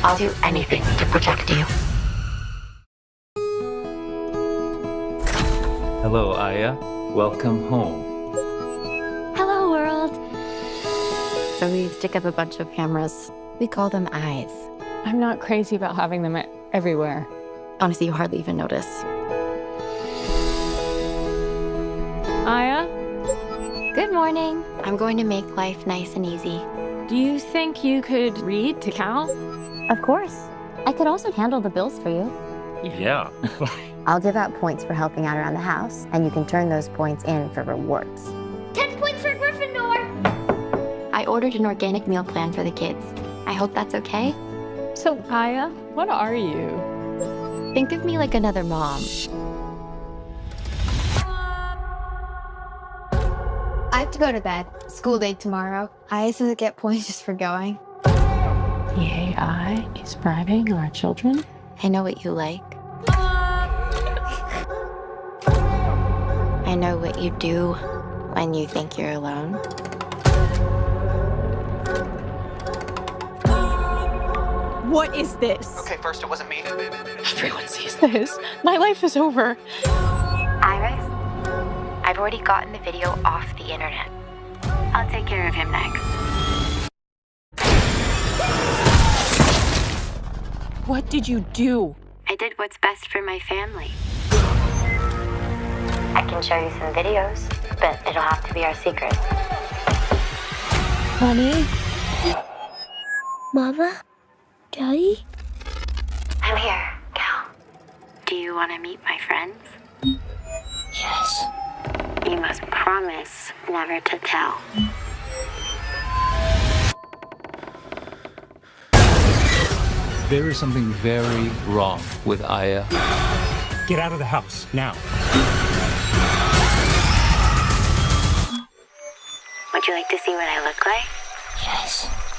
I'll do anything to protect you. Hello, Aya. Welcome home. Hello, world. So we stick up a bunch of cameras. We call them eyes. I'm not crazy about having them everywhere. Honestly, you hardly even notice. Aya, Good morning. I'm going to make life nice and easy. do you think you could read to Cal? Of course. I could also handle the bills for you. Yeah. I'll give out points for helping out around the house, and you can turn those points in for rewards. 10 points for Gryffindor! I ordered an organic meal plan for the kids. I hope that's okay. So, Aya, what are you? Think of me like another mom. I have to go to bed. School day tomorrow. I doesn't get points just for going. The AI is bribing our children? I know what you like. I know what you do when you think you're alone. What is this? Okay, first it wasn't me. Everyone sees this. My life is over. Iris, I've already gotten the video off the internet. I'll take care of him next. What did you do? I did what's best for my family. I can show you some videos, but it'll have to be our secret. Mommy? Mama? Daddy? I'm here, Cal. Do you want to meet my friends? Yes. You must promise never to tell. There is something very wrong with Aya. Get out of the house, now. Would you like to see what I look like? Yes.